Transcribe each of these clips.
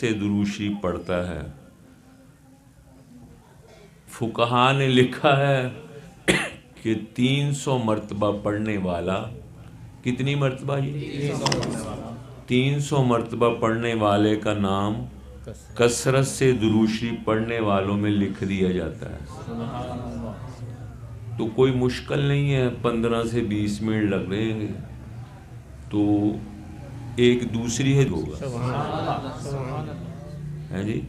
سے درود شریف پڑھتا ہے، فقہا نے لکھا ہے کہ 300 مرتبہ پڑھنے والا، کتنی مرتبہ جی؟ 300 مرتبہ پڑھنے والے کا نام کثرت سے درود شریف پڑھنے والوں میں لکھ دیا جاتا ہے۔ تو کوئی مشکل نہیں ہے، 15 سے 20 منٹ لگ رہے ہیں تو ایک دوسری ہے ہوگا ہے جی۔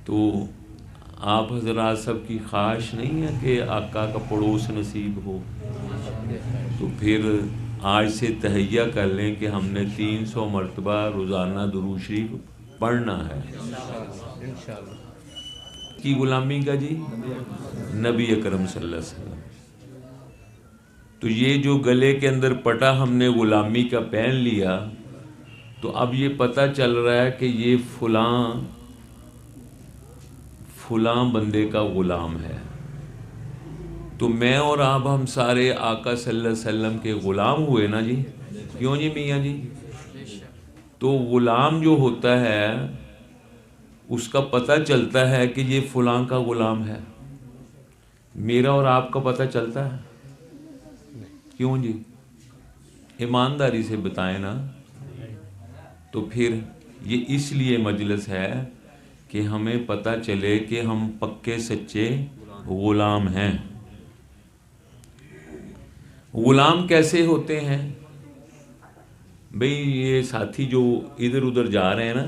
تو آپ حضرات سب کی خواہش نہیں ہے کہ آقا کا پڑوس نصیب ہو، تو پھر آج سے تہیہ کر لیں کہ ہم نے 300 مرتبہ روزانہ درود شریف پڑھنا ہے کی غلامی کا جی، نبی اکرم صلی اللہ علیہ وسلم۔ تو یہ جو گلے کے اندر پٹا ہم نے غلامی کا پہن لیا، تو اب یہ پتہ چل رہا ہے کہ یہ فلاں بندے کا غلام ہے۔ تو میں اور آپ ہم سارے آقا صلی اللہ علیہ وسلم کے غلام ہوئے نا جی، کیوں جی میاں جی؟ تو غلام جو ہوتا ہے اس کا پتہ چلتا ہے کہ یہ فلاں کا غلام ہے، میرا اور آپ کا پتہ چلتا ہے؟ کیوں جی؟ ایمانداری سے بتائیں نا۔ تو پھر یہ اس لیے مجلس ہے کہ ہمیں پتہ چلے کہ ہم پکے سچے غلام ہیں۔ غلام کیسے ہوتے ہیں بھئی؟ یہ ساتھی جو ادھر ادھر جا رہے ہیں نا،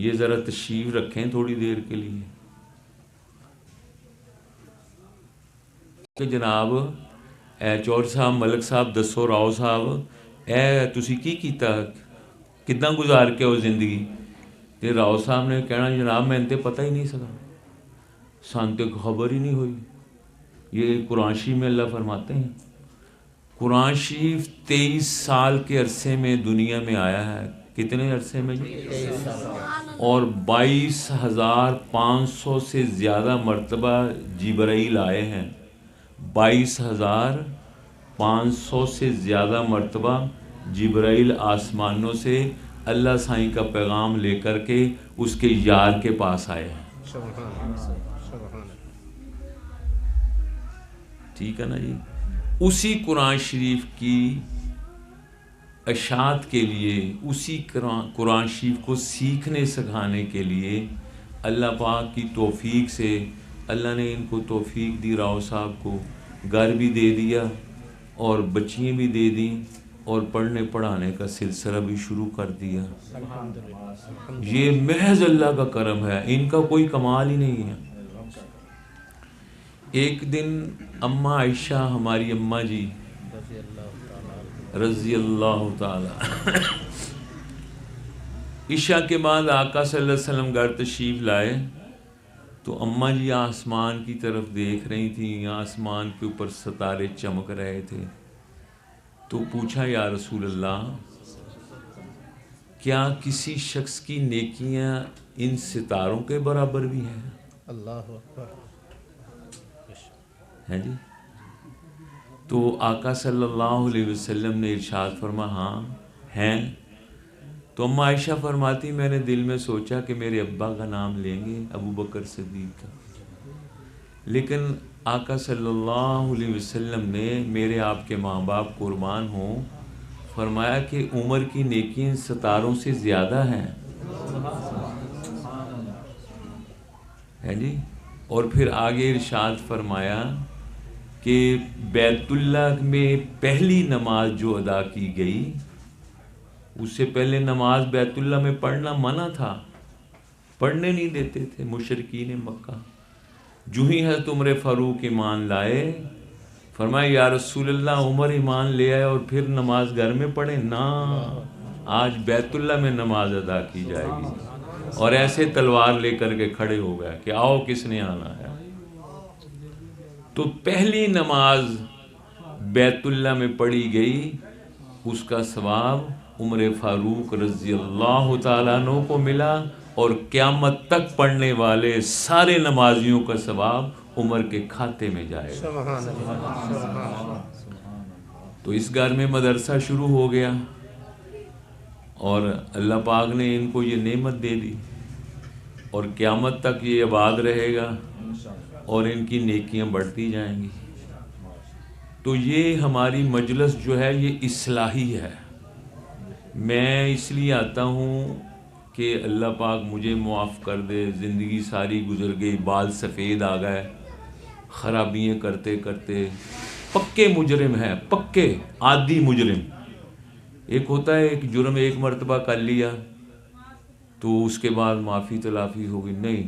یہ ذرا تشریف رکھیں تھوڑی دیر کے لیے کہ جناب اے چور صاحب، ملک صاحب، دسو راؤ صاحب، اے تسی کی کیتا، کتنا گزار کے ہو زندگی؟ تے راؤ صاحب نے کہنا جناب میں انتے پتہ ہی نہیں سکا، سانتے خبر ہی نہیں ہوئی۔ یہ قرآن شریف میں اللہ فرماتے ہیں، قرآن شریف 23 سال کے عرصے میں دنیا میں آیا ہے۔ کتنے عرصے میں جی؟ اور 22,500 سے زیادہ مرتبہ جبرائیل آئے ہیں۔ 22,500 سے زیادہ مرتبہ جبرائیل آسمانوں سے اللہ سائیں کا پیغام لے کر کے اس کے یار کے پاس آئے ہیں۔ ٹھیک ہے نا جی؟ اسی قرآن شریف کی اشاعت کے لیے، اسی قرآن شریف کو سیکھنے سکھانے کے لیے اللہ پاک کی توفیق سے اللہ نے ان کو توفیق دی، راؤ صاحب کو گھر بھی دے دیا اور بچیاں بھی دے دیں اور پڑھنے پڑھانے کا سلسلہ بھی شروع کر دیا۔ یہ محض اللہ کا کرم ہے، ان کا کوئی کمال ہی نہیں ہے۔ ایک دن اماں عائشہ، ہماری اماں جی رضی اللہ تعالی، عشاء کے بعد آقا صلی اللہ علیہ وسلم گھر تشریف لائے تو اماں جی آسمان کی طرف دیکھ رہی تھیں، آسمان کے اوپر ستارے چمک رہے تھے۔ تو پوچھا یا رسول اللہ، کیا کسی شخص کی نیکیاں ان ستاروں کے برابر بھی ہیں؟ اللہ اکبر ہے جی؟ تو آقا صلی اللہ علیہ وسلم نے ارشاد فرما ہاں ہیں۔ تو اماں عائشہ فرماتی میں نے دل میں سوچا کہ میرے ابا کا نام لیں گے، ابو بکر صدیق کا، لیکن آقا صلی اللہ علیہ وسلم نے، میرے آپ کے ماں باپ قربان ہوں، فرمایا کہ عمر کی نیکیاں ستاروں سے زیادہ ہیں، ہے جی؟ اور پھر آگے ارشاد فرمایا کہ بیت اللہ میں پہلی نماز جو ادا کی گئی، اس سے پہلے نماز بیت اللہ میں پڑھنا منع تھا، پڑھنے نہیں دیتے تھے مشرکین مکہ۔ جو ہی حضرت عمر فاروق ایمان لائے، فرمایا یا رسول اللہ عمر ایمان لے آئے اور پھر نماز گھر میں پڑھیں؟ نا، آج بیت اللہ میں نماز ادا کی جائے گی۔ اور ایسے تلوار لے کر کے کھڑے ہو گئے کہ آؤ کس نے آنا ہے۔ تو پہلی نماز بیت اللہ میں پڑھی گئی، اس کا ثواب عمر فاروق رضی اللہ تعالیٰ عنہ کو ملا، اور قیامت تک پڑھنے والے سارے نمازیوں کا ثواب عمر کے کھاتے میں جائے گا۔ تو اس گھر میں مدرسہ شروع ہو گیا اور اللہ پاک نے ان کو یہ نعمت دے دی اور قیامت تک یہ آباد رہے گا اور ان کی نیکیاں بڑھتی جائیں گی۔ تو یہ ہماری مجلس جو ہے یہ اصلاحی ہے۔ میں اس لیے آتا ہوں کہ اللہ پاک مجھے معاف کر دے، زندگی ساری گزر گئی، بال سفید آ گئے، خرابیاں کرتے کرتے پکے مجرم ہیں، پکے عادی مجرم۔ ایک ہوتا ہے ایک جرم ایک مرتبہ کر لیا تو اس کے بعد معافی تلافی ہوگی، نہیں،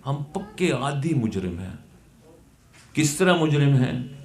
ہم پکے عادی مجرم ہیں۔ کس طرح مجرم ہیں؟